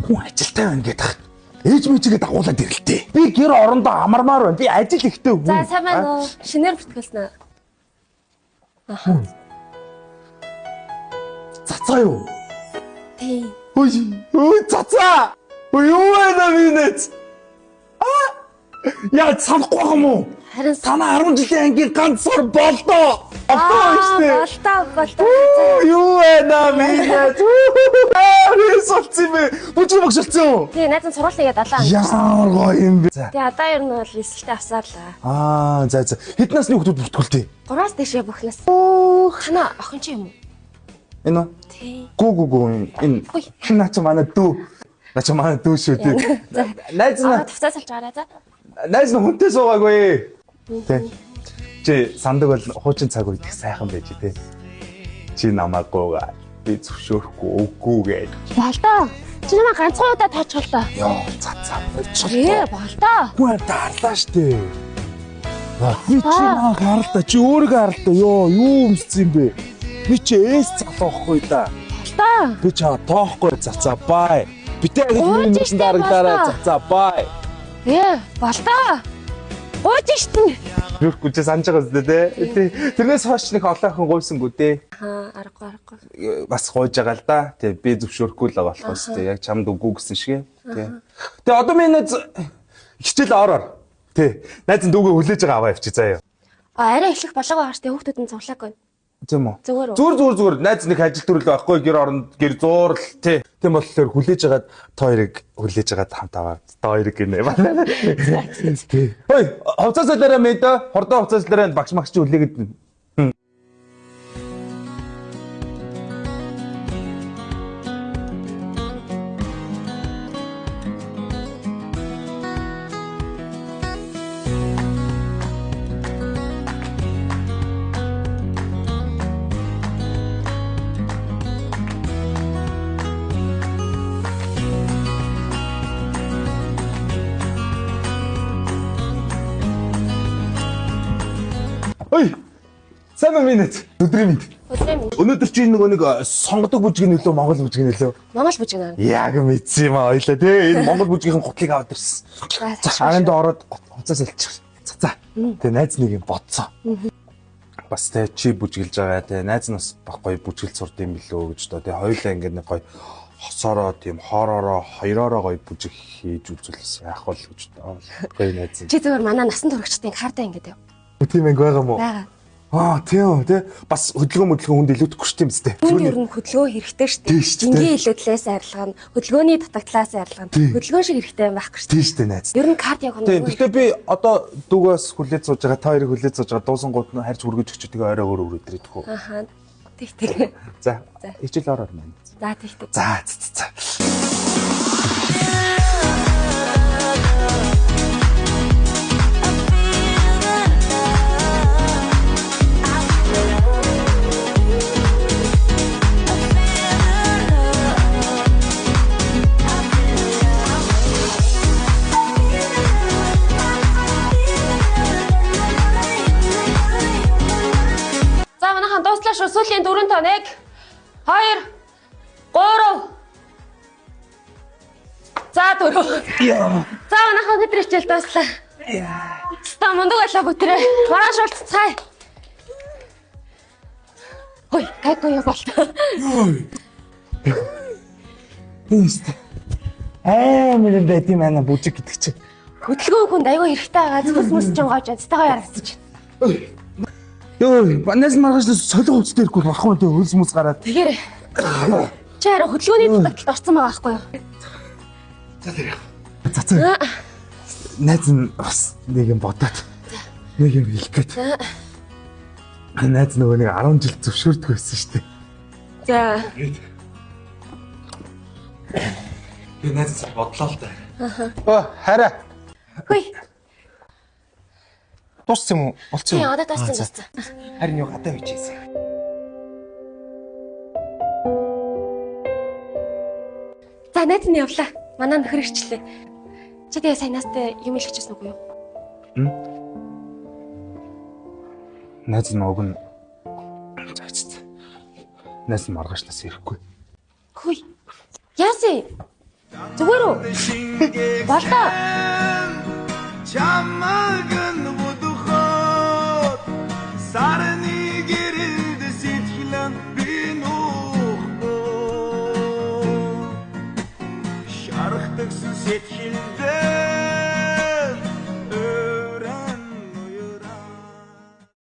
хүн ажилтай байна гэдэг. Ээж мэжигээ дагуулад ирэлтэй. Би гэр орондоо амармаар байна. Би ажил ихтэй хүн. За сайн байна уу? Шинээр бүртгүүлсэн. Аха. Цацаа юу? Тий. Ой цацаа. Ой юу байна минэт? Яа санахгүй юм уу? Харин санаа 10 жилийн ангийн ганцаар болдоо. Болтоо. Юу байна минэт? Results бэ? Бүжиг богшолцсон юу? Тий, найзан сургуулийн гээд алаа. Яар гоё юм бэ? Тий, одоо ер нь бол эсэлтэй авсаарлаа. За. Хэд насны хүмүүс бүртгүүлтэй? 3-аас дээшээ бүхнээс. Танаа охин чи юм уу? Энэ үү? Тий. Гүү. Энэ наа чи манай дүү. Наа чи манай дүү шүү дээ. За. Найз нь тавцаа салж гараа за. найз нь хүнтэй суугаагүй. Тэ. Чи сандаг бол хуучин цаг үед их сайхан байж тий. Чи намаагүйгаа би зөвшөөрөхгүй үгүй гэж. Болдоо. Чи намайг ганцхан удаа тооцголоо. Йоо цацаа болчихлоо. Болдоо. Гүү таарлаа штэ. Би чи наа харалтаа чи өөрийгөө харалтаа ёо юу өмссөн юм бэ? Би чи эс залуухгүй да. Болдоо. Би чаа тоохгүй цацаа бай. Битээ нэг дараагаараа цацаа бай. Болдоо. Гойж штэ. Юургүй чи санаж байгаа зү тэ. Тэрнээс хойш нэг олоохон гуйсангүй дээ. Аргагүй. Бас гойж байгаа л да. Тэ би зөвшөөрөхгүй л байгаа болохоос тэ яг чамд үгүй гэсэн шиг тэ. Тэ одоо минь хичээл ороор. Тэ. Найз нь дүүгээ хүлээж байгаа аваа явчих заяа. Арай эхлэх болоогүй хаарч тэ хүүхдүүд нь цуглаагүй. Тийм үү? Зүгээр. Найз нэг ажил төрөл байхгүй гэр оронд гэр зуурл тий. Тийм болохоор хүлээж агаад та хоёрыг хүлээж агаад хамт аваад та хоёрыг гинэ. Тий. Хөөе, хувцаслаараа мэдээ. Хордоо хувцаслаараа багш магч хүлээгээд. Ой. Сайн минут. Өдрийн минут. Өнөөдөр чи нэг сонгодог бүжгийн нөлөө Монгол бүжгийн нөлөө. Монгол бүжиг наа. Яг мэдсэн юм аа ойлаа тий. Энэ Монгол бүжгийн гутлыг аваад ирсэн. Хаанд ороод хуцаас илчих. За. Тэгээ найз нэг юм бодцоо. Бас тий чи бүжгэлж байгаа тий. Найз нь бас гоё бүжгэлж сурд юм билүү гэж доо тий. Хоёулаа ингээд нэг гоё хосороо тийм хоороороо хоёроороо гоё бүжиг хийж үзүүлсэн. Яах вэ гэж доо. Гоё найз. Чи зүгээр манай насан туршидтын хардаа ингээд яв. Тийм ээ байгаа мó. Бага. Тийм тий. Бас хөдөлгөөн хүнд илүүдэхгүй шүү дээ мэт. Хүн ер нь хөдөлгөөн хэрэгтэй шүү дээ. Жингийн илүүдлээс арилгана, хөдөлгөөний дутагдлаас арилгана. Хөдөлгөөн шиг хэрэгтэй юм байхгүй шүү дээ. Тийм шүү дээ найз. Ер нь карт явах нь. Тийм. Гэтэ би одоо дүүгээс хүлээж сууж байгаа, та хоёрыг хүлээж сууж байгаа дуусангууд нь харьж хүргэж өгч тэгээ орой өрөөд ирэх үү. Ахаа. Тэг. За. Хичээл ороод байна. За тэг. За. Сүүлийн 4 тоо 1 2 3 За 4 За манайхаа өдөр хичээл дууслаа. Ста мундаг байлаа бүтрээ. Маргааш бол цай. Ой, гайгүй юу болтой. Тийст. Мэрэн байт юм аа бүжиг гэдэг чинь. Хөдөлгөөн хүнд аягүй хэрэгтэй байгаа. Зүгс мөс ч гоож цэцтэйгээ ярагдчих. Йоо, банаас маргааш солих хувцас дээргүй бахмаа тэг хөлс мөс гараад. Тэгэхээр чи хараа хөдөлгөөний дутагдалд орсон байгаа байхгүй юу? За. Найз нь бас нэг юм бодоод нэг юм хэлэх гээд. Найз нөгөө нэг 10 жил зөвшөөрдөг байсан шүү дээ. За. Би найз бодлоо л да. Хараа. Хөөе. Дууссан юм уу? Болцсон юм. Тий, одоо дууссан. Харин юу гадаа бичээсэн. За найз нь явлаа. Манай нөхөр ирчлээ. Чи тэгээ саянаастай юм хэлчихсэн үгүй юу? Найз нь уг нь зайцтай. Найз нь маргаашнаас ирэхгүй. Хөөе. Яасан? Зүгээр үү? Болдоо. Чамаган будухот сарны гэрэлд сэтгэлэн би нухмо шархдагсан сэтгэлдээ